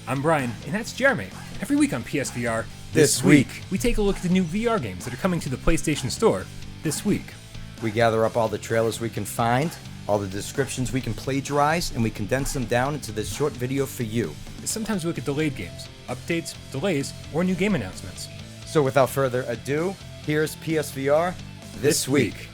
I'm Brian, and that's Jeremy. Every week on PSVR, This week, we take a look at the new VR games that are coming to the PlayStation Store this week. we gather up all the trailers we can find, all the descriptions we can plagiarize, and we condense them down into this short video for you. Sometimes we look at delayed games, updates, delays, or new game announcements. So without further ado, here's PSVR This Week.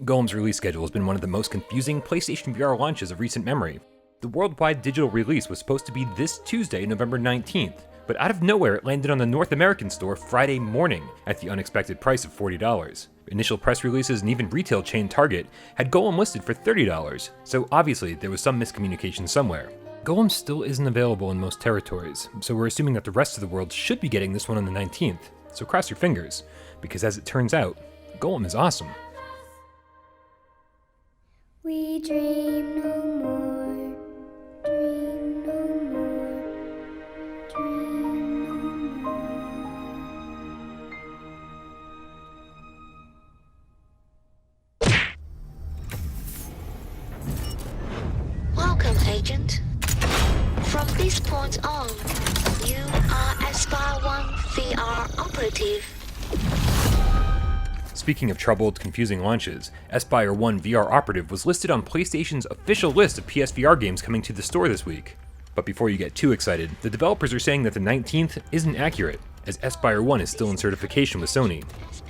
Gollum's release schedule has been one of the most confusing PlayStation VR launches of recent memory. The worldwide digital release was supposed to be this Tuesday, November 19th, but out of nowhere it landed on the North American store Friday morning at the unexpected price of $40. Initial press releases and even retail chain Target had Gollum listed for $30, so obviously there was some miscommunication somewhere. Gollum still isn't available in most territories, so we're assuming that the rest of the world should be getting this one on the 19th, so cross your fingers, because as it turns out, Gollum is awesome. We dream no more, dream no more, dream no more. Welcome, Agent. From this point on, you are Fire1 VR operative. Speaking of troubled, confusing launches, Fire1 VR Operative was listed on PlayStation's official list of PSVR games coming to the store this week. But before you get too excited, the developers are saying that the 19th isn't accurate, as Fire1 is still in certification with Sony.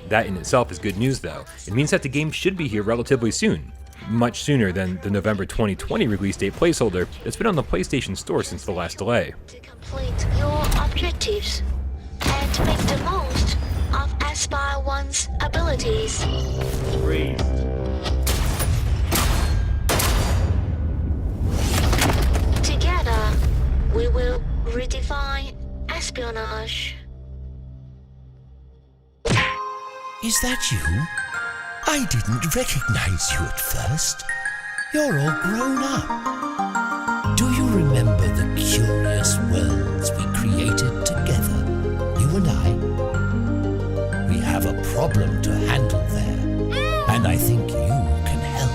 That in itself is good news though. It means that the game should be here relatively soon. Much sooner than the November 2020 release date placeholder that's been on the PlayStation Store since the last delay. To complete your objectives and make the most of Fire1's abilities. Together, we will redefine espionage. Is that you? I didn't recognize you at first. You're all grown up. Do you remember the curious worlds we created together, you and I? We have a problem to handle there, and I think you can help.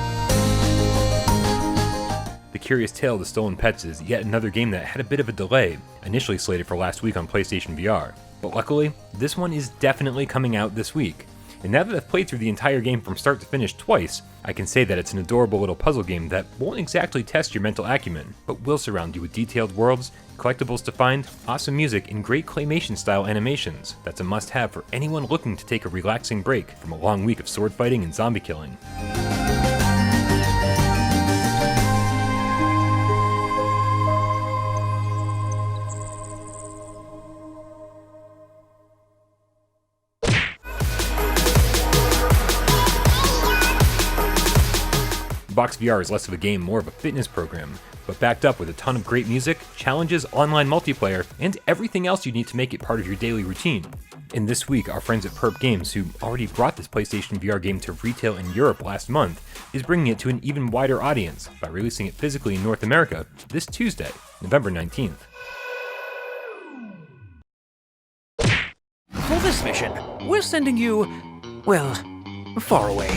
The Curious Tale of the Stolen Pets is yet another game that had a bit of a delay, initially slated for last week on PlayStation VR. But luckily, this one is definitely coming out this week. And now that I've played through the entire game from start to finish twice, I can say that it's an adorable little puzzle game that won't exactly test your mental acumen, but will surround you with detailed worlds, collectibles to find, awesome music, and great claymation-style animations. That's a must-have for anyone looking to take a relaxing break from a long week of sword fighting and zombie killing. Box VR is less of a game, more of a fitness program, but backed up with a ton of great music, challenges, online multiplayer, and everything else you need to make it part of your daily routine. And this week, our friends at Perp Games, who already brought this PlayStation VR game to retail in Europe last month, is bringing it to an even wider audience by releasing it physically in North America this Tuesday, November 19th. For this mission, we're sending you, well, far away.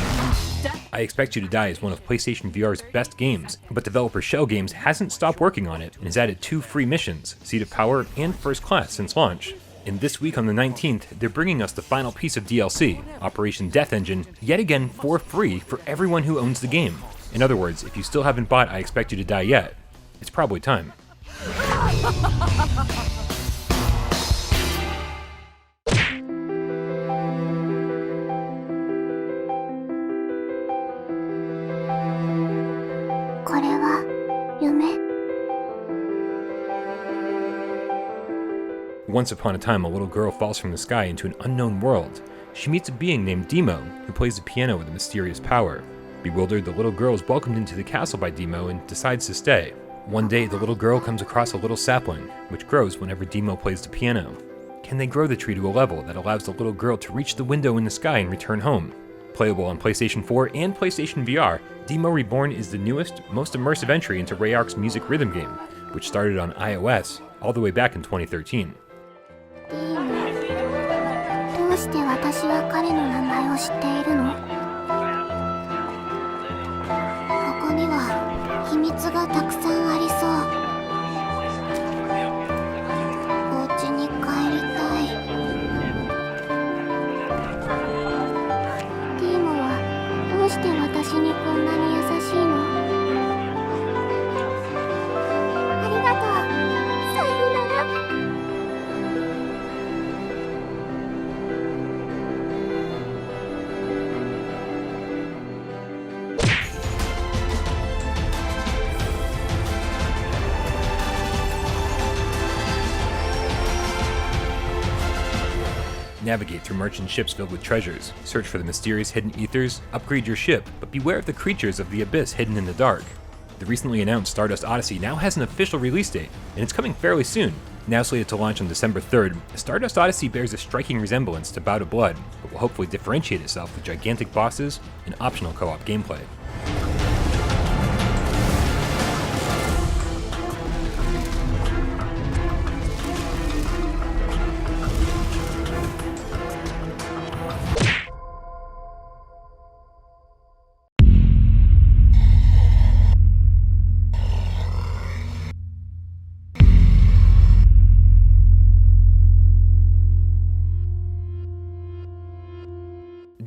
I Expect You to Die is one of PlayStation VR's best games, but developer Shell Games hasn't stopped working on it and has added 2 free missions, Seat of Power and First Class, since launch. And this week on the 19th, they're bringing us the final piece of DLC, Operation Death Engine, yet again for free for everyone who owns the game. In other words, if you still haven't bought I Expect You to Die yet, it's probably time. Once upon a time, a little girl falls from the sky into an unknown world. She meets a being named Demo, who plays the piano with a mysterious power. Bewildered, the little girl is welcomed into the castle by Demo and decides to stay. One day, the little girl comes across a little sapling, which grows whenever Demo plays the piano. Can they grow the tree to a level that allows the little girl to reach the window in the sky and return home? Playable on PlayStation 4 and PlayStation VR, Demo Reborn is the newest, most immersive entry into Rayark's music rhythm game, which started on iOS all the way back in 2013. うして私は彼の名前を知っているの？ここには秘密がたくさんありそう。お家に帰りたい。ティーモはどうして私にこんなに優しいの？ありがとう。さようなら。Navigate through merchant ships filled with treasures, search for the mysterious hidden ethers, upgrade your ship, but beware of the creatures of the abyss hidden in the dark. The recently announced Stardust Odyssey now has an official release date, and it's coming fairly soon. Now slated to launch on December 3rd, Stardust Odyssey bears a striking resemblance to Bout of Blood, but will hopefully differentiate itself with gigantic bosses and optional co-op gameplay.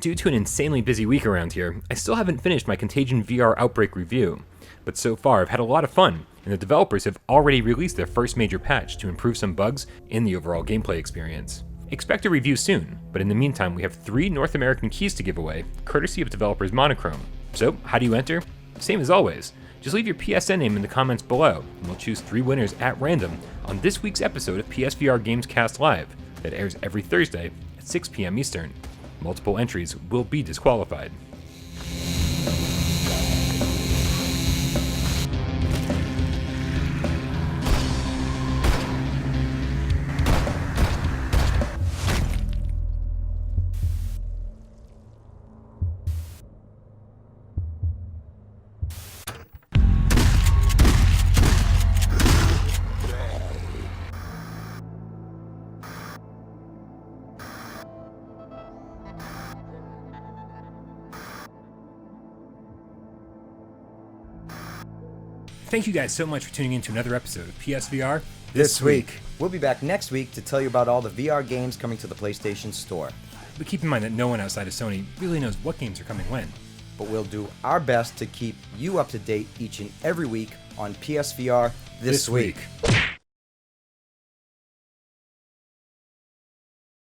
Due to an insanely busy week around here, I still haven't finished my Contagion VR Outbreak review, but so far I've had a lot of fun, and the developers have already released their first major patch to improve some bugs in the overall gameplay experience. Expect a review soon, but in the meantime we have 3 North American keys to give away, courtesy of developers Monochrome. So, how do you enter? Same as always. Just leave your PSN name in the comments below, and we'll choose 3 winners at random on this week's episode of PSVR Gamescast Live, that airs every Thursday at 6 p.m. Eastern. Multiple entries will be disqualified. Thank you guys so much for tuning in to another episode of PSVR This week. We'll be back next week to tell you about all the VR games coming to the PlayStation Store. But keep in mind that no one outside of Sony really knows what games are coming when. But we'll do our best to keep you up to date each and every week on PSVR This Week.